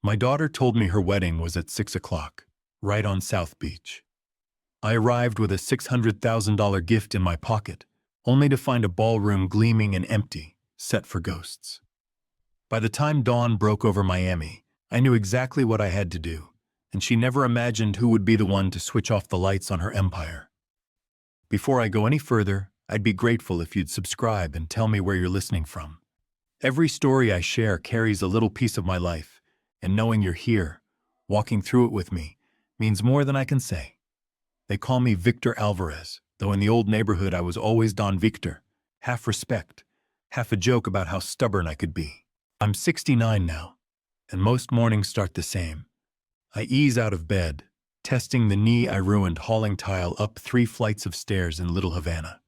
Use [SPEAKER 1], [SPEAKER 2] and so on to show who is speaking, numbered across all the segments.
[SPEAKER 1] My daughter told me her wedding was at 6 o'clock, right on South Beach. I arrived with a $600,000 gift in my pocket, only to find a ballroom gleaming and empty, set for ghosts. By the time dawn broke over Miami, I knew exactly what I had to do, and she never imagined who would be the one to switch off the lights on her empire. Before I go any further, I'd be grateful if you'd subscribe and tell me where you're listening from. Every story I share carries a little piece of my life, and knowing you're here, walking through it with me, means more than I can say. They call me Victor Alvarez, though in the old neighborhood I was always Don Victor, half respect, half a joke about how stubborn I could be. I'm 69 now, and most mornings start the same. I ease out of bed, testing the knee I ruined hauling tile up 3 flights of stairs in Little Havana.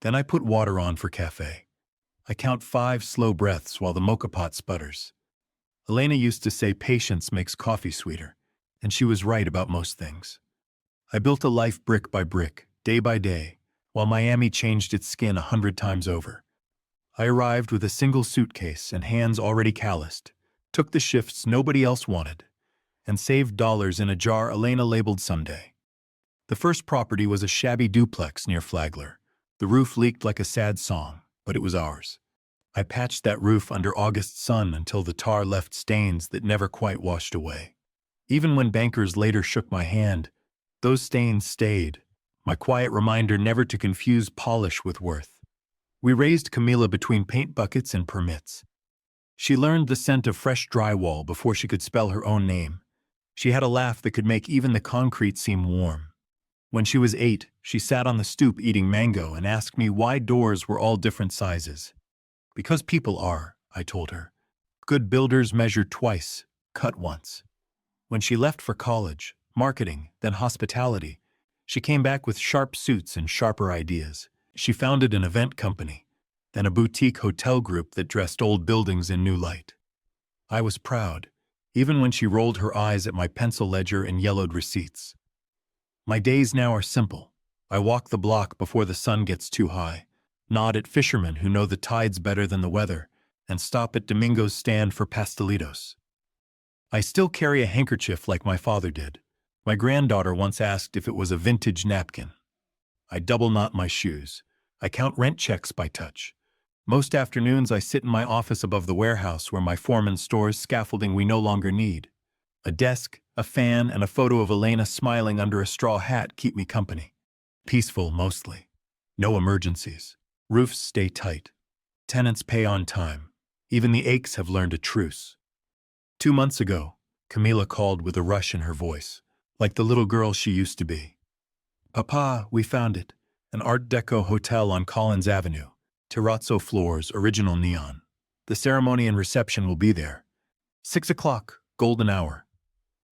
[SPEAKER 1] Then I put water on for cafe. I count 5 slow breaths while the mocha pot sputters. Elena used to say patience makes coffee sweeter, and she was right about most things. I built a life brick by brick, day by day, while Miami changed its skin 100 times over. I arrived with a single suitcase and hands already calloused, took the shifts nobody else wanted, and saved dollars in a jar Elena labeled someday. The first property was a shabby duplex near Flagler. The roof leaked like a sad song, but it was ours. I patched that roof under August sun until the tar left stains that never quite washed away. Even when bankers later shook my hand, those stains stayed, my quiet reminder never to confuse polish with worth. We raised Camila between paint buckets and permits. She learned the scent of fresh drywall before she could spell her own name. She had a laugh that could make even the concrete seem warm. When she was 8, she sat on the stoop eating mango and asked me why doors were all different sizes. Because people are, I told her. Good builders measure twice, cut once. When she left for college, marketing, then hospitality, she came back with sharp suits and sharper ideas. She founded an event company, then a boutique hotel group that dressed old buildings in new light. I was proud, even when she rolled her eyes at my pencil ledger and yellowed receipts. My days now are simple. I walk the block before the sun gets too high, nod at fishermen who know the tides better than the weather, and stop at Domingo's stand for pastelitos. I still carry a handkerchief like my father did. My granddaughter once asked if it was a vintage napkin. I double knot my shoes. I count rent checks by touch. Most afternoons I sit in my office above the warehouse where my foreman stores scaffolding we no longer need. A desk, a fan, and a photo of Elena smiling under a straw hat keep me company. Peaceful, mostly. No emergencies. Roofs stay tight. Tenants pay on time. Even the aches have learned a truce. 2 months ago, Camila called with a rush in her voice, like the little girl she used to be. Papa, we found it. An Art Deco hotel on Collins Avenue. Terrazzo floors, original neon. The ceremony and reception will be there. 6 o'clock, golden hour.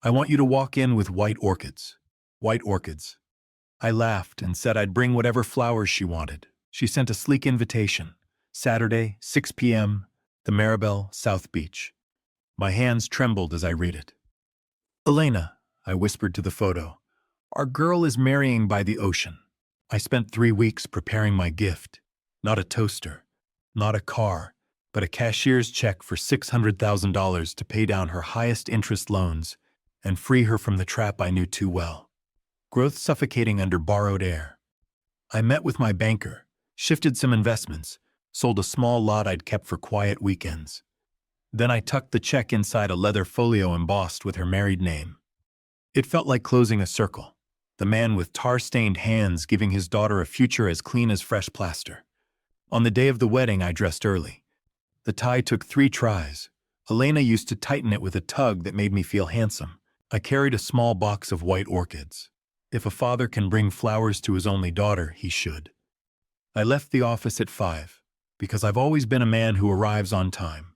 [SPEAKER 1] I want you to walk in with white orchids. White orchids. I laughed and said I'd bring whatever flowers she wanted. She sent a sleek invitation. Saturday, 6 p.m., the Maribel, South Beach. My hands trembled as I read it. Elena, I whispered to the photo, our girl is marrying by the ocean. I spent 3 weeks preparing my gift. Not a toaster, not a car, but a cashier's check for $600,000 to pay down her highest interest loans and free her from the trap I knew too well. Growth suffocating under borrowed air. I met with my banker, shifted some investments, sold a small lot I'd kept for quiet weekends. Then I tucked the check inside a leather folio embossed with her married name. It felt like closing a circle, the man with tar-stained hands giving his daughter a future as clean as fresh plaster. On the day of the wedding, I dressed early. The tie took 3 tries. Elena used to tighten it with a tug that made me feel handsome. I carried a small box of white orchids. If a father can bring flowers to his only daughter, he should. I left the office at 5, because I've always been a man who arrives on time.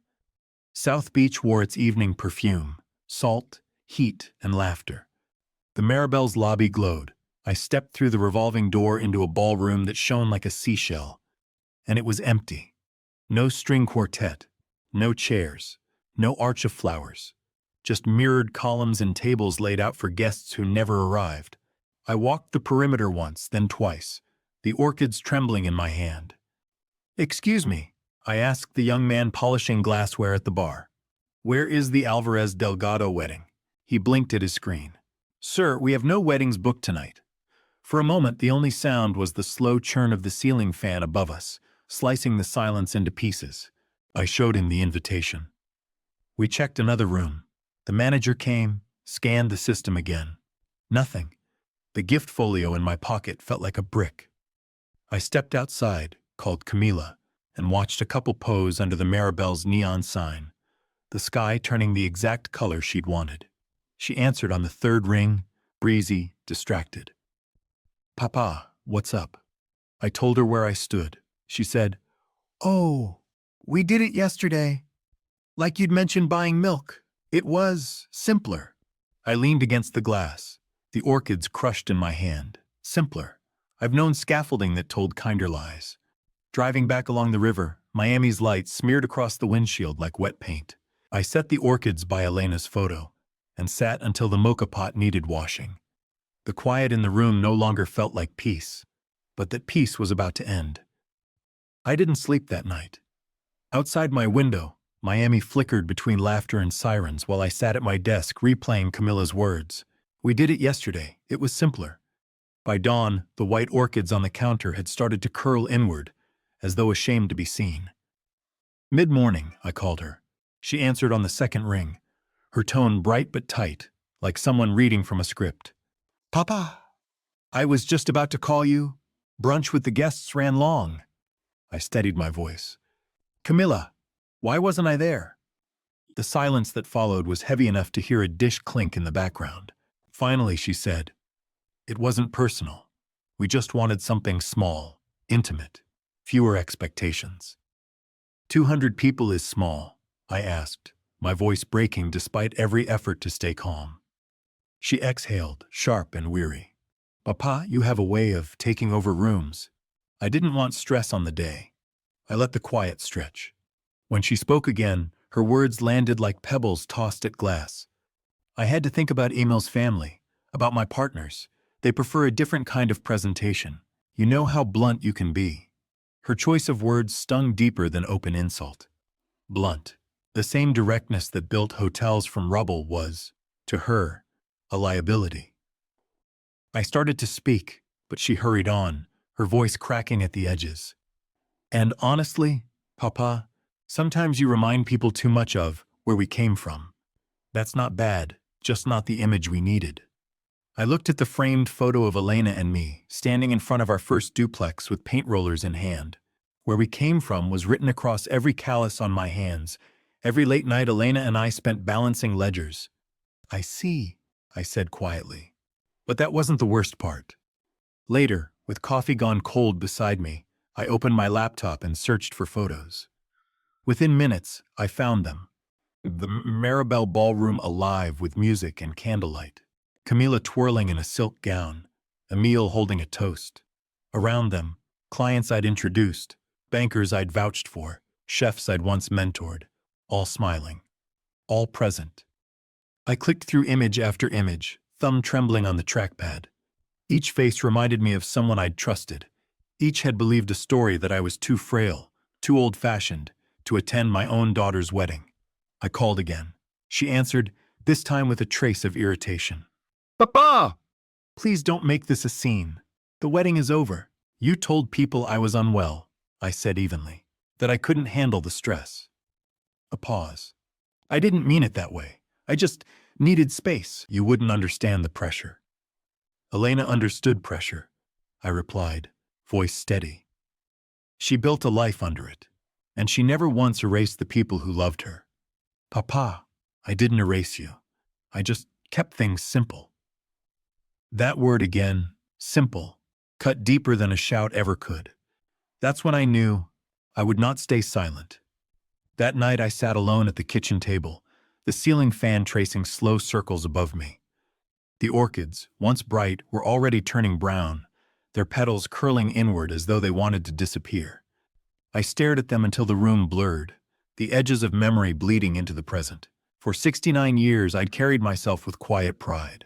[SPEAKER 1] South Beach wore its evening perfume, salt, heat, and laughter. The Maribel's lobby glowed. I stepped through the revolving door into a ballroom that shone like a seashell. And it was empty. No string quartet, no chairs, no arch of flowers. Just mirrored columns and tables laid out for guests who never arrived. I walked the perimeter once, then twice, the orchids trembling in my hand. Excuse me, I asked the young man polishing glassware at the bar. Where is the Alvarez Delgado wedding? He blinked at his screen. Sir, we have no weddings booked tonight. For a moment, the only sound was the slow churn of the ceiling fan above us, slicing the silence into pieces. I showed him the invitation. We checked another room. The manager came, scanned the system again. Nothing. The gift folio in my pocket felt like a brick. I stepped outside, called Camila, and watched a couple pose under the Maribel's neon sign, the sky turning the exact color she'd wanted. She answered on the third ring, breezy, distracted. Papa, what's up? I told her where I stood. She said, Oh, we did it yesterday. Like you'd mentioned buying milk. It was simpler. I leaned against the glass, the orchids crushed in my hand. Simpler. I've known scaffolding that told kinder lies. Driving back along the river, Miami's lights smeared across the windshield like wet paint. I set the orchids by Elena's photo and sat until the mocha pot needed washing. The quiet in the room no longer felt like peace, but that peace was about to end. I didn't sleep that night. Outside my window, Miami flickered between laughter and sirens while I sat at my desk replaying Camilla's words. We did it yesterday. It was simpler. By dawn, the white orchids on the counter had started to curl inward, as though ashamed to be seen. Mid-morning, I called her. She answered on the second ring, her tone bright but tight, like someone reading from a script. Papa, I was just about to call you. Brunch with the guests ran long. I steadied my voice. Camilla, why wasn't I there? The silence that followed was heavy enough to hear a dish clink in the background. Finally, she said, It wasn't personal. We just wanted something small, intimate, fewer expectations. 200 people is small, I asked, my voice breaking despite every effort to stay calm. She exhaled, sharp and weary. Papa, you have a way of taking over rooms. I didn't want stress on the day. I let the quiet stretch. When she spoke again, her words landed like pebbles tossed at glass. I had to think about Emil's family, about my partners. They prefer a different kind of presentation. You know how blunt you can be. Her choice of words stung deeper than open insult. Blunt. The same directness that built hotels from rubble was, to her, a liability. I started to speak, but she hurried on, her voice cracking at the edges. And honestly, Papa, sometimes you remind people too much of where we came from. That's not bad, just not the image we needed. I looked at the framed photo of Elena and me, standing in front of our first duplex with paint rollers in hand. Where we came from was written across every callus on my hands. Every late night Elena and I spent balancing ledgers. I see, I said quietly. But that wasn't the worst part. Later, with coffee gone cold beside me, I opened my laptop and searched for photos. Within minutes, I found them. The Maribel ballroom alive with music and candlelight. Camila twirling in a silk gown. Emile holding a toast. Around them, clients I'd introduced, bankers I'd vouched for, chefs I'd once mentored, all smiling, all present. I clicked through image after image, thumb trembling on the trackpad. Each face reminded me of someone I'd trusted. Each had believed a story that I was too frail, too old-fashioned, to attend my own daughter's wedding. I called again. She answered, this time with a trace of irritation. Papa! Please don't make this a scene. The wedding is over. You told people I was unwell, I said evenly, that I couldn't handle the stress. A pause. I didn't mean it that way. I just needed space. You wouldn't understand the pressure. Elena understood pressure, I replied, voice steady. She built a life under it, and she never once erased the people who loved her. Papa, I didn't erase you. I just kept things simple. That word again, simple, cut deeper than a shout ever could. That's when I knew I would not stay silent. That night I sat alone at the kitchen table, the ceiling fan tracing slow circles above me. The orchids, once bright, were already turning brown, their petals curling inward as though they wanted to disappear. I stared at them until the room blurred, the edges of memory bleeding into the present. For 69 years I'd carried myself with quiet pride.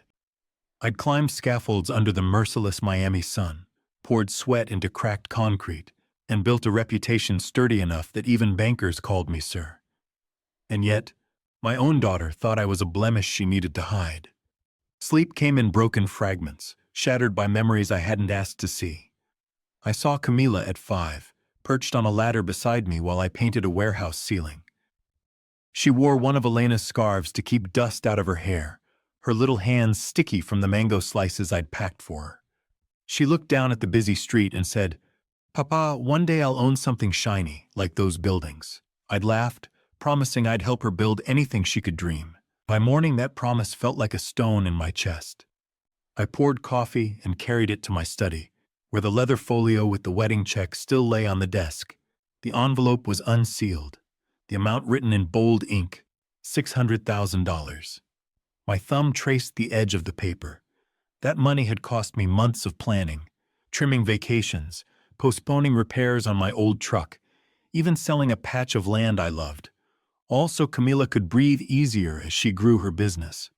[SPEAKER 1] I'd climbed scaffolds under the merciless Miami sun, poured sweat into cracked concrete, and built a reputation sturdy enough that even bankers called me sir. And yet, My own daughter thought I was a blemish she needed to hide. Sleep came in broken fragments, shattered by memories I hadn't asked to see. I saw Camila at 5, perched on a ladder beside me while I painted a warehouse ceiling. She wore one of Elena's scarves to keep dust out of her hair, her little hands sticky from the mango slices I'd packed for her. She looked down at the busy street and said, "Papa, one day I'll own something shiny, like those buildings." I'd laughed, promising I'd help her build anything she could dream. By morning, that promise felt like a stone in my chest. I poured coffee and carried it to my study, where the leather folio with the wedding check still lay on the desk. The envelope was unsealed, the amount written in bold ink, $600,000. My thumb traced the edge of the paper. That money had cost me months of planning, trimming vacations, postponing repairs on my old truck, even selling a patch of land I loved, all so Camila could breathe easier as she grew her business.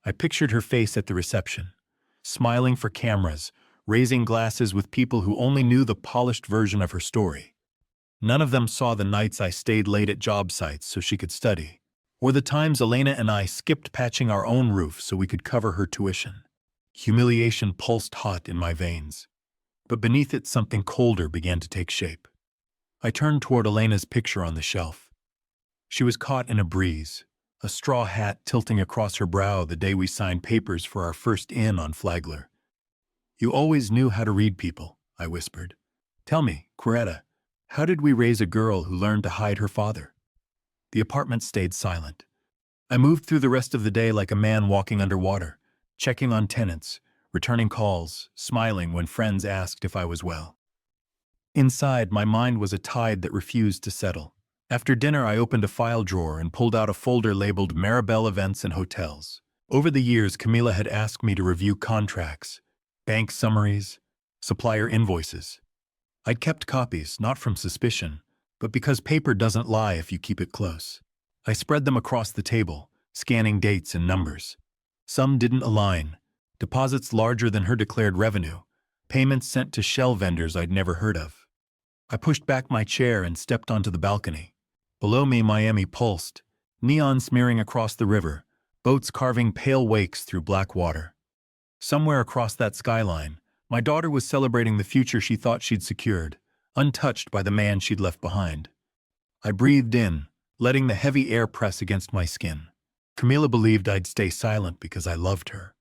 [SPEAKER 1] I pictured her face at the reception, smiling for cameras, raising glasses with people who only knew the polished version of her story. None of them saw the nights I stayed late at job sites so she could study, or the times Elena and I skipped patching our own roof so we could cover her tuition. Humiliation pulsed hot in my veins, but beneath it something colder began to take shape. I turned toward Elena's picture on the shelf. She was caught in a breeze, a straw hat tilting across her brow the day we signed papers for our first inn on Flagler. "You always knew how to read people," I whispered. "Tell me, Coretta, how did we raise a girl who learned to hide her father?" The apartment stayed silent. I moved through the rest of the day like a man walking underwater, checking on tenants, returning calls, smiling when friends asked if I was well. Inside, my mind was a tide that refused to settle. After dinner, I opened a file drawer and pulled out a folder labeled Maribel Events and Hotels. Over the years, Camila had asked me to review contracts, bank summaries, supplier invoices. I'd kept copies, not from suspicion, but because paper doesn't lie if you keep it close. I spread them across the table, scanning dates and numbers. Some didn't align. Deposits larger than her declared revenue, payments sent to shell vendors I'd never heard of. I pushed back my chair and stepped onto the balcony. Below me, Miami pulsed, neon smearing across the river, boats carving pale wakes through black water. Somewhere across that skyline, my daughter was celebrating the future she thought she'd secured, untouched by the man she'd left behind. I breathed in, letting the heavy air press against my skin. Camila believed I'd stay silent because I loved her.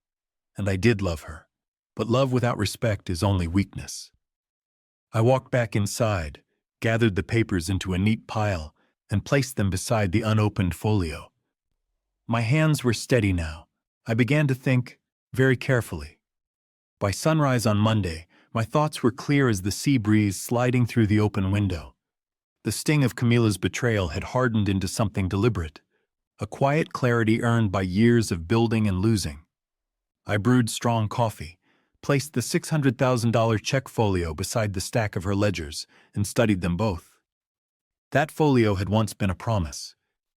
[SPEAKER 1] And I did love her. But love without respect is only weakness. I walked back inside, gathered the papers into a neat pile, and placed them beside the unopened folio. My hands were steady now. I began to think, very carefully. By sunrise on Monday, my thoughts were clear as the sea breeze sliding through the open window. The sting of Camila's betrayal had hardened into something deliberate, a quiet clarity earned by years of building and losing. I brewed strong coffee, placed the $600,000 check folio beside the stack of her ledgers, and studied them both. That folio had once been a promise.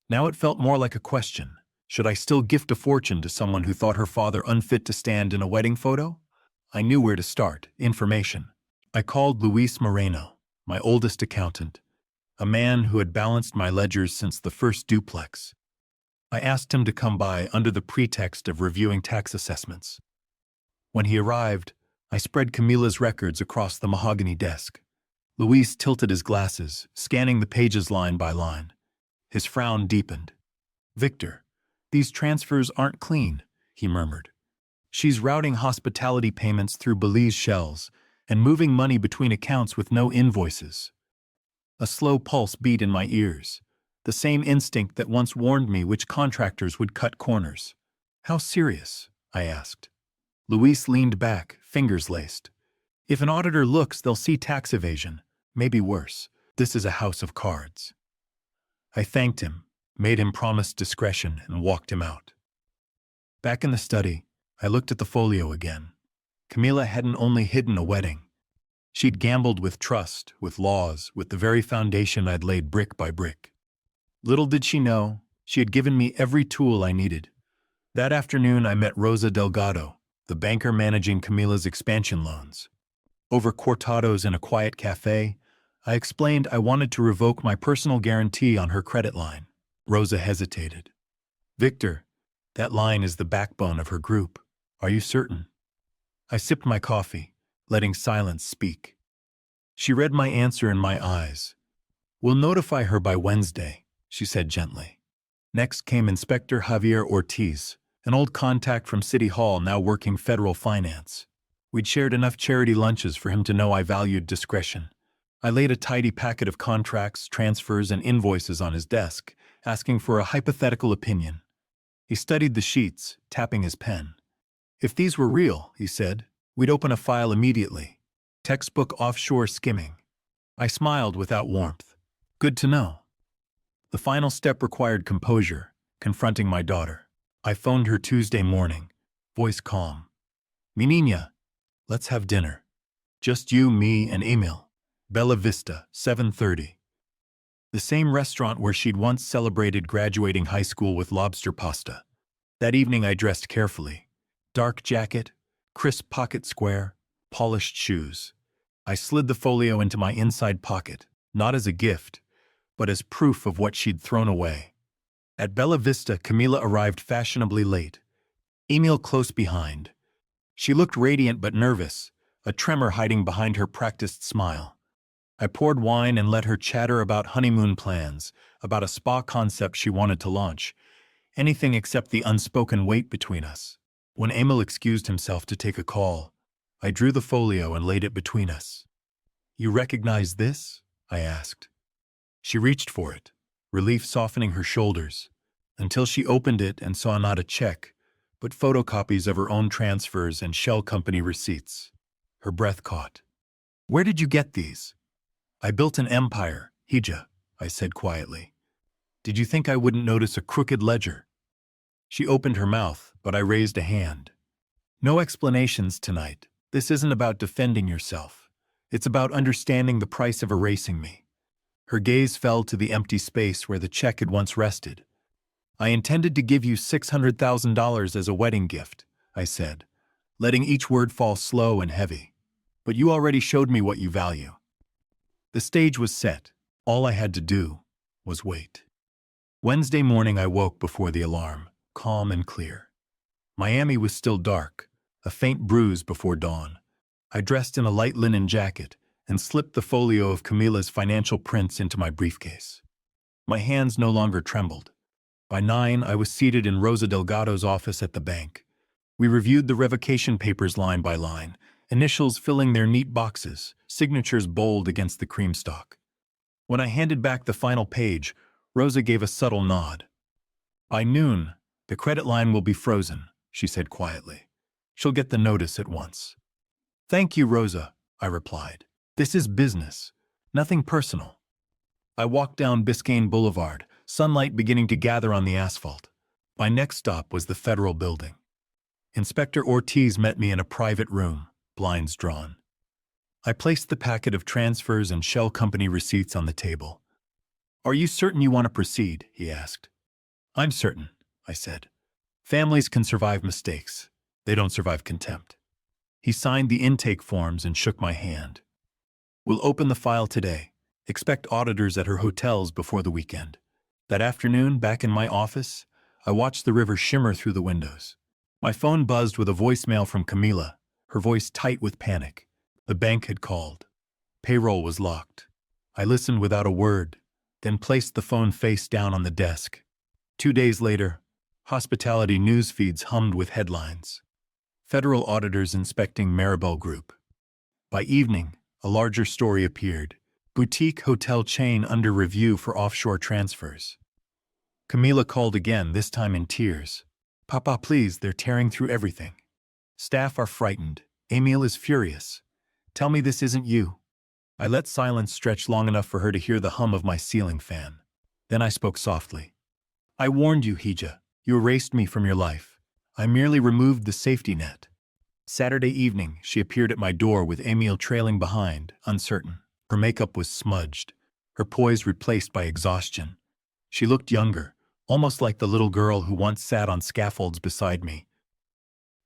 [SPEAKER 1] Now it felt more like a question. Should I still gift a fortune to someone who thought her father unfit to stand in a wedding photo? I knew where to start: information. I called Luis Moreno, my oldest accountant, a man who had balanced my ledgers since the first duplex. I asked him to come by under the pretext of reviewing tax assessments. When he arrived, I spread Camila's records across the mahogany desk. Luis tilted his glasses, scanning the pages line by line. His frown deepened. "Victor, these transfers aren't clean," he murmured. "She's routing hospitality payments through Belize shells and moving money between accounts with no invoices." A slow pulse beat in my ears, the same instinct that once warned me which contractors would cut corners. "How serious?" I asked. Luis leaned back, fingers laced. "If an auditor looks, they'll see tax evasion. Maybe worse. This is a house of cards." I thanked him, made him promise discretion, and walked him out. Back in the study, I looked at the folio again. Camila hadn't only hidden a wedding. She'd gambled with trust, with laws, with the very foundation I'd laid brick by brick. Little did she know, she had given me every tool I needed. That afternoon, I met Rosa Delgado, the banker managing Camila's expansion loans. Over cortados in a quiet cafe, I explained I wanted to revoke my personal guarantee on her credit line. Rosa hesitated. Victor, that line is the backbone of her group. Are you certain? I sipped my coffee, letting silence speak. She read my answer in my eyes. We'll notify her by Wednesday, she said gently. Next came Inspector Javier Ortiz, an old contact from City Hall now working federal finance. We'd shared enough charity lunches for him to know I valued discretion. I laid a tidy packet of contracts, transfers, and invoices on his desk, asking for a hypothetical opinion. He studied the sheets, tapping his pen. If these were real, he said, we'd open a file immediately. Textbook offshore skimming. I smiled without warmth. Good to know. The final step required composure, confronting my daughter. I phoned her Tuesday morning, voice calm. Mi niña, let's have dinner. Just you, me, and Emil. Bella Vista, 7:30. The same restaurant where she'd once celebrated graduating high school with lobster pasta. That evening I dressed carefully. Dark jacket, crisp pocket square, polished shoes. I slid the folio into my inside pocket, not as a gift, but as proof of what she'd thrown away. At Bella Vista, Camila arrived fashionably late, Emil close behind. She looked radiant but nervous, a tremor hiding behind her practiced smile. I poured wine and let her chatter about honeymoon plans, about a spa concept she wanted to launch, anything except the unspoken weight between us. When Emil excused himself to take a call, I drew the folio and laid it between us. You recognize this? I asked. She reached for it, relief softening her shoulders, until she opened it and saw not a check, but photocopies of her own transfers and shell company receipts. Her breath caught. Where did you get these? I built an empire, Hija, I said quietly. Did you think I wouldn't notice a crooked ledger? She opened her mouth, but I raised a hand. No explanations tonight. This isn't about defending yourself. It's about understanding the price of erasing me. Her gaze fell to the empty space where the check had once rested. I intended to give you $600,000 as a wedding gift, I said, letting each word fall slow and heavy. But you already showed me what you value. The stage was set. All I had to do was wait. Wednesday morning I woke before the alarm, calm and clear. Miami was still dark, a faint bruise before dawn. I dressed in a light linen jacket and slipped the folio of Camila's financial prints into my briefcase. My hands no longer trembled. By 9, I was seated in Rosa Delgado's office at the bank. We reviewed the revocation papers line by line, initials filling their neat boxes, signatures bold against the cream stock. When I handed back the final page, Rosa gave a subtle nod. By noon, the credit line will be frozen, she said quietly. She'll get the notice at once. Thank you, Rosa, I replied. This is business, nothing personal. I walked down Biscayne Boulevard, sunlight beginning to gather on the asphalt. My next stop was the federal building. Inspector Ortiz met me in a private room, blinds drawn. I placed the packet of transfers and shell company receipts on the table. Are you certain you want to proceed? He asked. I'm certain, I said. Families can survive mistakes. They don't survive contempt. He signed the intake forms and shook my hand. We'll open the file today. Expect auditors at her hotels before the weekend. That afternoon, back in my office, I watched the river shimmer through the windows. My phone buzzed with a voicemail from Camila, her voice tight with panic. The bank had called. Payroll was locked. I listened without a word, then placed the phone face down on the desk. 2 days later, hospitality news feeds hummed with headlines. Federal auditors inspecting Maribel Group. By evening, a larger story appeared. Boutique hotel chain under review for offshore transfers. Camila called again, this time in tears. Papa, please, they're tearing through everything. Staff are frightened. Emil is furious. Tell me this isn't you. I let silence stretch long enough for her to hear the hum of my ceiling fan. Then I spoke softly. I warned you, Hija. You erased me from your life. I merely removed the safety net. Saturday evening, she appeared at my door with Emil trailing behind, uncertain. Her makeup was smudged, her poise replaced by exhaustion. She looked younger, almost like the little girl who once sat on scaffolds beside me.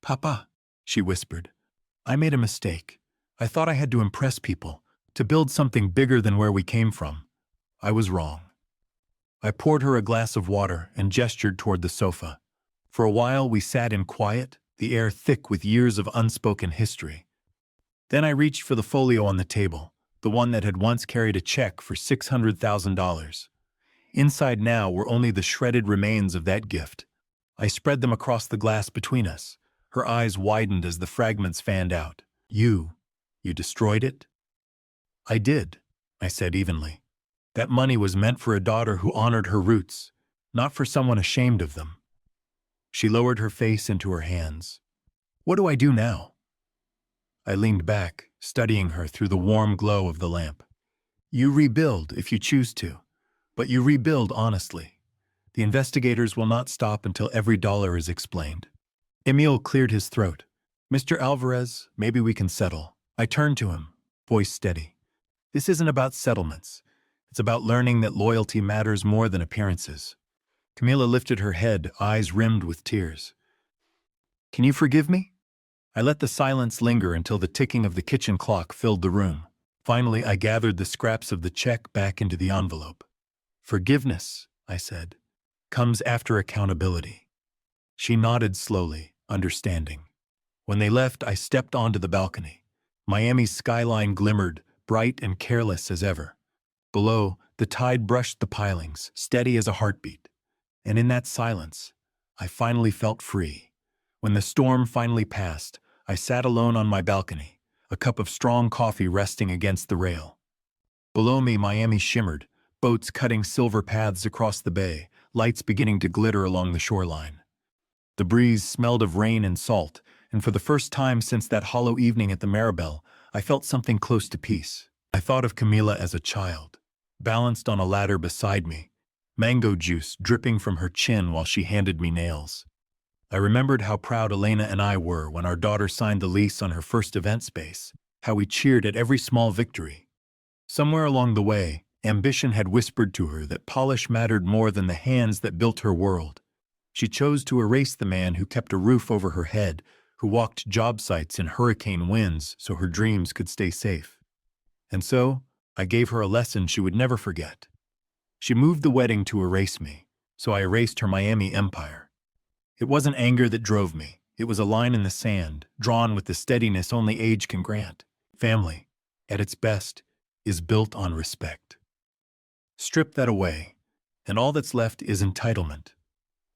[SPEAKER 1] Papa, she whispered, I made a mistake. I thought I had to impress people, to build something bigger than where we came from. I was wrong. I poured her a glass of water and gestured toward the sofa. For a while we sat in quiet, the air thick with years of unspoken history. Then I reached for the folio on the table, the one that had once carried a check for $600,000. Inside now were only the shredded remains of that gift. I spread them across the glass between us. Her eyes widened as the fragments fanned out. You destroyed it? I did, I said evenly. That money was meant for a daughter who honored her roots, not for someone ashamed of them. She lowered her face into her hands. What do I do now? I leaned back, studying her through the warm glow of the lamp. You rebuild if you choose to, but you rebuild honestly. The investigators will not stop until every dollar is explained. Emil cleared his throat. Mr. Alvarez, maybe we can settle. I turned to him, voice steady. This isn't about settlements. It's about learning that loyalty matters more than appearances. Camila lifted her head, eyes rimmed with tears. Can you forgive me? I let the silence linger until the ticking of the kitchen clock filled the room. Finally, I gathered the scraps of the check back into the envelope. Forgiveness, I said, comes after accountability. She nodded slowly, understanding. When they left, I stepped onto the balcony. Miami's skyline glimmered, bright and careless as ever. Below, the tide brushed the pilings, steady as a heartbeat. And in that silence, I finally felt free. When the storm finally passed, I sat alone on my balcony, a cup of strong coffee resting against the rail. Below me, Miami shimmered, boats cutting silver paths across the bay, lights beginning to glitter along the shoreline. The breeze smelled of rain and salt, and for the first time since that hollow evening at the Maribel, I felt something close to peace. I thought of Camila as a child, balanced on a ladder beside me, mango juice dripping from her chin while she handed me nails. I remembered how proud Elena and I were when our daughter signed the lease on her first event space, how we cheered at every small victory. Somewhere along the way, ambition had whispered to her that polish mattered more than the hands that built her world. She chose to erase the man who kept a roof over her head, who walked job sites in hurricane winds so her dreams could stay safe. And so, I gave her a lesson she would never forget. She moved the wedding to erase me, so I erased her Miami empire. It wasn't anger that drove me. It was a line in the sand, drawn with the steadiness only age can grant. Family, at its best, is built on respect. Strip that away, and all that's left is entitlement.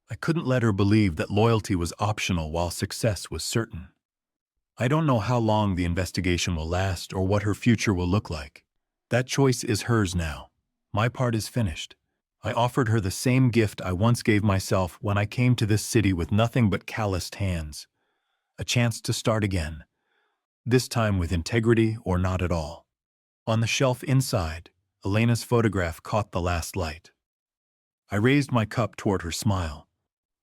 [SPEAKER 1] I couldn't let her believe that loyalty was optional while success was certain. I don't know how long the investigation will last or what her future will look like. That choice is hers now. My part is finished. I offered her the same gift I once gave myself when I came to this city with nothing but calloused hands. A chance to start again. This time with integrity or not at all. On the shelf inside, Elena's photograph caught the last light. I raised my cup toward her smile.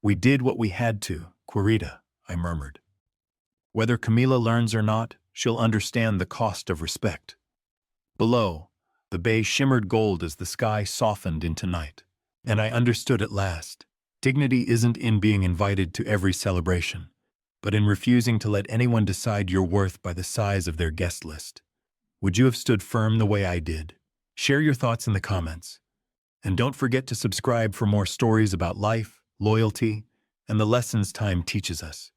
[SPEAKER 1] We did what we had to, Querida, I murmured. Whether Camila learns or not, she'll understand the cost of respect. Below, the bay shimmered gold as the sky softened into night. And I understood at last. Dignity isn't in being invited to every celebration, but in refusing to let anyone decide your worth by the size of their guest list. Would you have stood firm the way I did? Share your thoughts in the comments. And don't forget to subscribe for more stories about life, loyalty, and the lessons time teaches us.